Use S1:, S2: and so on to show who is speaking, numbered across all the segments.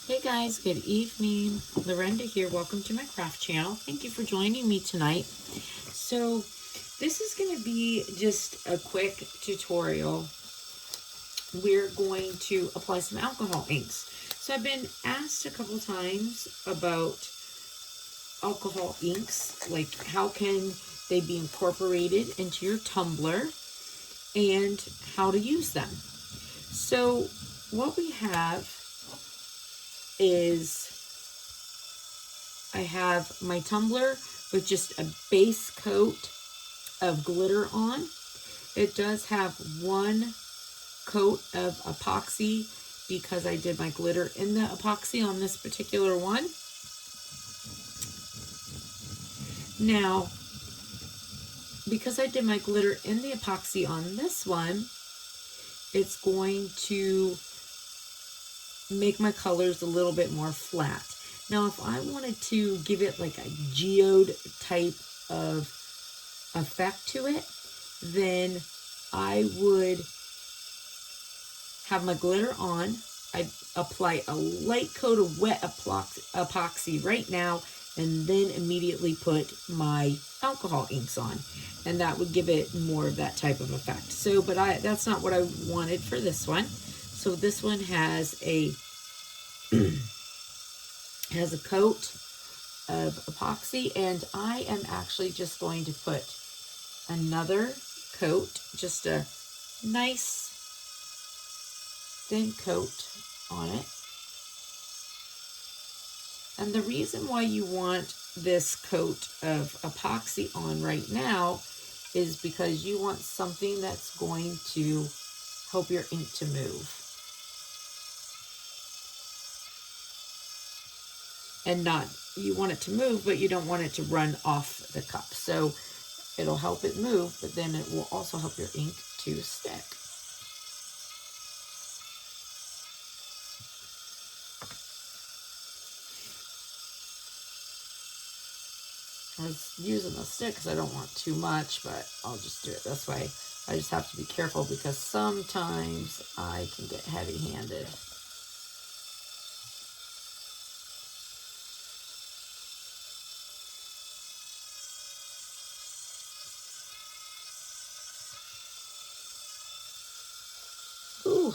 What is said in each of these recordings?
S1: Hey guys, good evening. Lorenda here. Welcome to my craft channel. Thank you for joining me tonight. So this is going to be just a quick tutorial. We're going to apply some alcohol inks. So I've been asked a couple times about alcohol inks, like how can they be incorporated into your tumbler and how to use them. So what we have is I have my tumbler with just a base coat of glitter on. It does have one coat of epoxy because I did my glitter in the epoxy on this particular one. Now, because I did my glitter in the epoxy on this one, it's going to make my colors a little bit more flat. Now, if I wanted to give it like a geode type of effect to it, then I would have my glitter on. I'd apply a light coat of wet epoxy right now, and then immediately put my alcohol inks on, and that would give it more of that type of effect. So, but that's not what I wanted for this one. So this one has a has a coat of epoxy, and I am actually just going to put another coat, just a nice thin coat on it. And the reason why you want this coat of epoxy on right now is because you want something that's going to help your ink to move. And not, you want it to move, but you don't want it to run off the cup. So it'll help it move, but then it will also help your ink to stick. I was using the stick because I don't want too much, but I'll just do it this way. I just have to be careful because sometimes I can get heavy-handed. Ooh.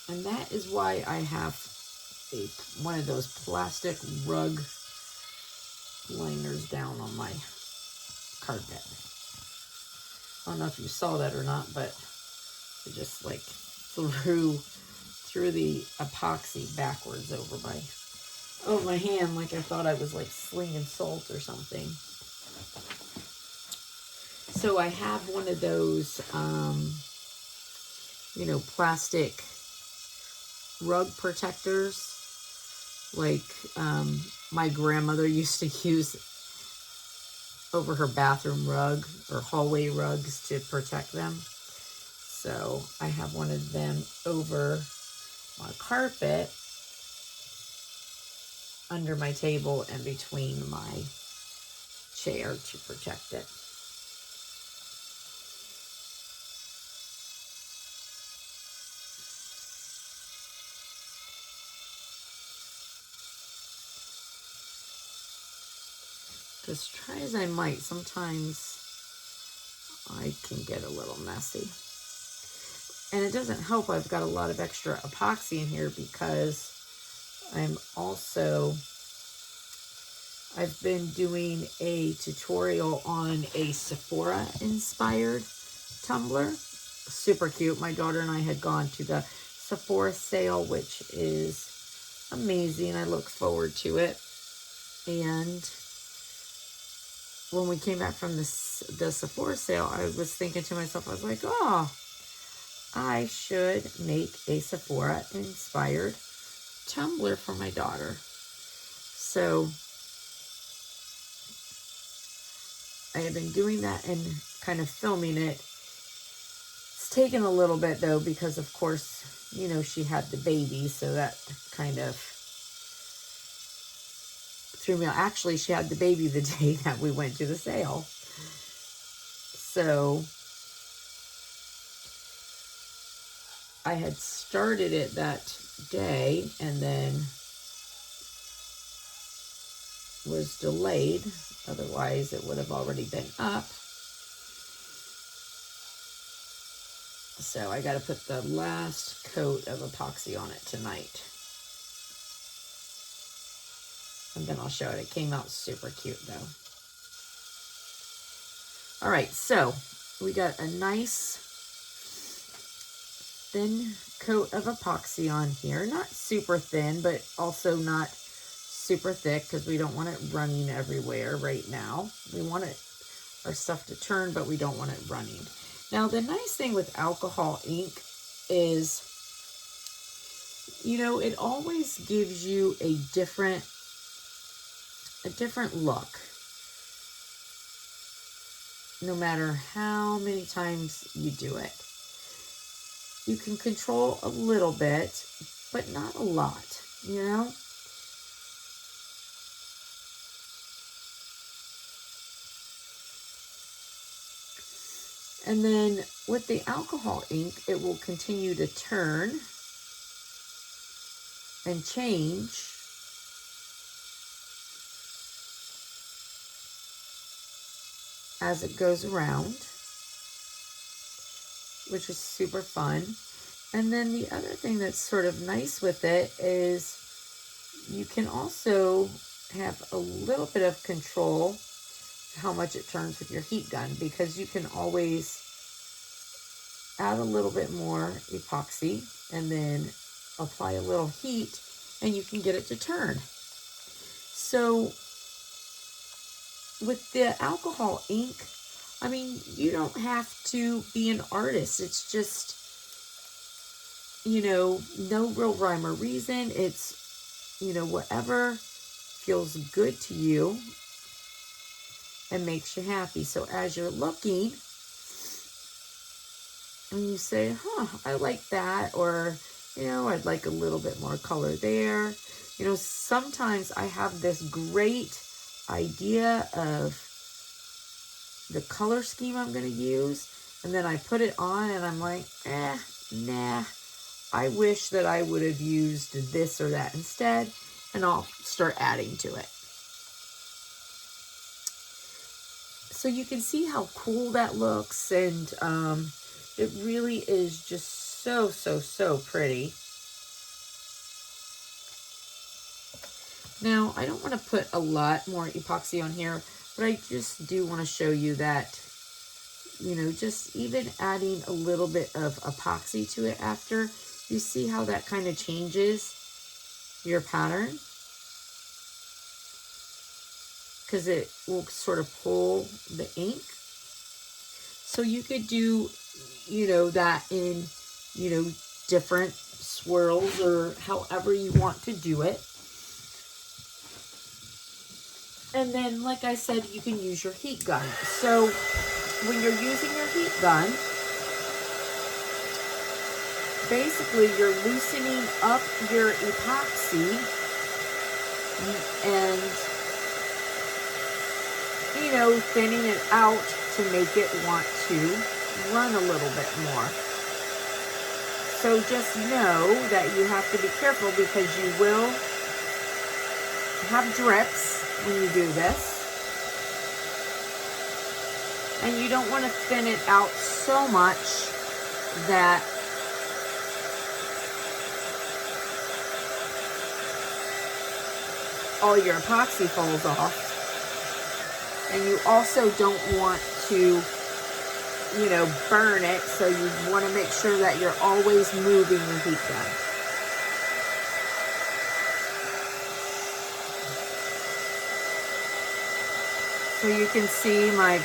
S1: And that is why I have one of those plastic rug liners down on my carpet. I don't know if you saw that or not, but I just like threw the epoxy backwards over my hand, like I thought I was like slinging salt or something. So I have one of those, plastic rug protectors, like my grandmother used to use over her bathroom rug or hallway rugs to protect them. So I have one of them over my carpet, under my table, and between my chair to protect it. Because try as I might, sometimes I can get a little messy. And it doesn't help I've got a lot of extra epoxy in here because I've been doing a tutorial on a Sephora inspired tumbler. Super cute. My daughter and I had gone to the Sephora sale, which is amazing. I look forward to it. And when we came back from the Sephora sale, I was thinking to myself, I was like, oh, I should make a Sephora inspired tumbler for my daughter. So I have been doing that and kind of filming it. It's taken a little bit though, because of course, she had the baby, so that kind of threw me. Actually, she had the baby the day that we went to the sale. So I had started it that day and then was delayed. Otherwise, it would have already been up. So I got to put the last coat of epoxy on it tonight. And then I'll show it. It came out super cute though. All right, so we got a nice thin coat of epoxy on here. Not super thin, but also not super thick because we don't want it running everywhere right now. We want our stuff to turn, but we don't want it running. Now, the nice thing with alcohol ink is, you know, it always gives you a different look. No matter how many times you do it. You can control a little bit, but not a lot, you know? And then with the alcohol ink, it will continue to turn and change as it goes around, which is super fun. And then the other thing that's sort of nice with it is you can also have a little bit of control how much it turns with your heat gun, because you can always add a little bit more epoxy and then apply a little heat and you can get it to turn. So with the alcohol ink, I mean, you don't have to be an artist. It's just, you know, no real rhyme or reason. It's, you know, whatever feels good to you and makes you happy. So as you're looking and you say, I like that, or, you know, I'd like a little bit more color there. You know, sometimes I have this great idea of the color scheme I'm going to use, and then I put it on and I'm like, nah, I wish that I would have used this or that instead, and I'll start adding to it. So you can see how cool that looks, and it really is just so pretty. Now, I don't want to put a lot more epoxy on here, but I just do want to show you that, you know, just even adding a little bit of epoxy to it after, you see how that kind of changes your pattern? Because it will sort of pull the ink. So you could do, you know, that in, you know, different swirls or however you want to do it. And then, like I said, you can use your heat gun. So when you're using your heat gun, basically you're loosening up your epoxy and, you know, thinning it out to make it want to run a little bit more. So just know that you have to be careful because you will have drips when you do this. And you don't want to thin it out so much that all your epoxy falls off. And you also don't want to, you know, burn it, so you want to make sure that you're always moving your heat gun. So you can see my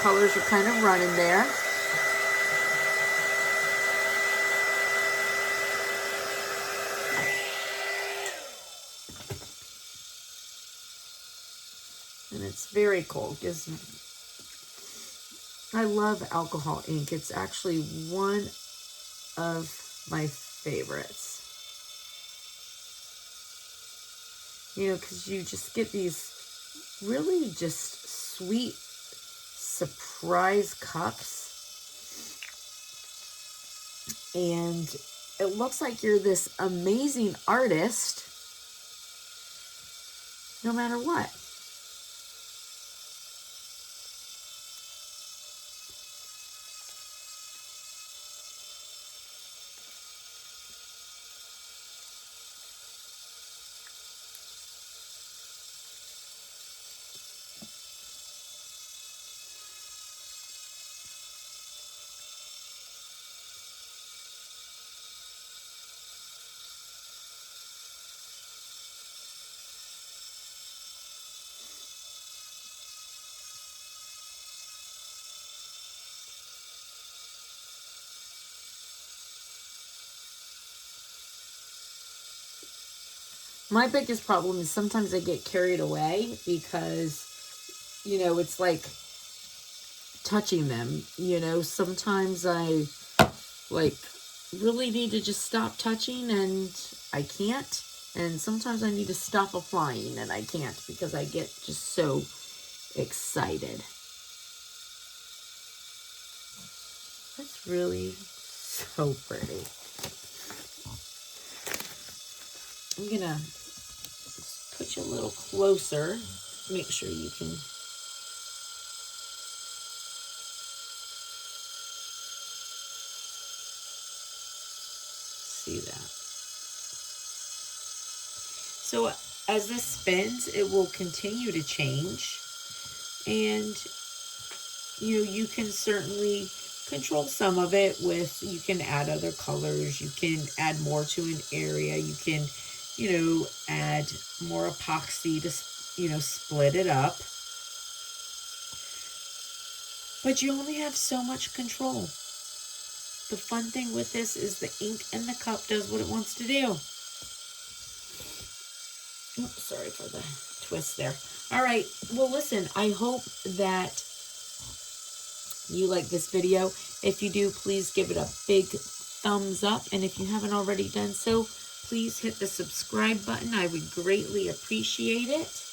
S1: colors are kind of running there. And it's very cool because I love alcohol ink. It's actually one of my favorites. You know, because you just get these really just sweet surprise cups. And it looks like you're this amazing artist no matter what. My biggest problem is sometimes I get carried away because, you know, it's like touching them. You know, sometimes I like really need to just stop touching and I can't. And sometimes I need to stop applying and I can't because I get just so excited. That's really so pretty. I'm gonna put you a little closer. Make sure you can see that. So as this spins, it will continue to change. And you can certainly control some of it with, you can add other colors, you can add more to an area, you can, you know, add more epoxy to, you know, split it up. But you only have so much control. The fun thing with this is the ink in the cup does what it wants to do. Oops, sorry for the twist there. All right, well listen, I hope that you like this video. If you do, please give it a big thumbs up. And if you haven't already done so, please hit the subscribe button. I would greatly appreciate it.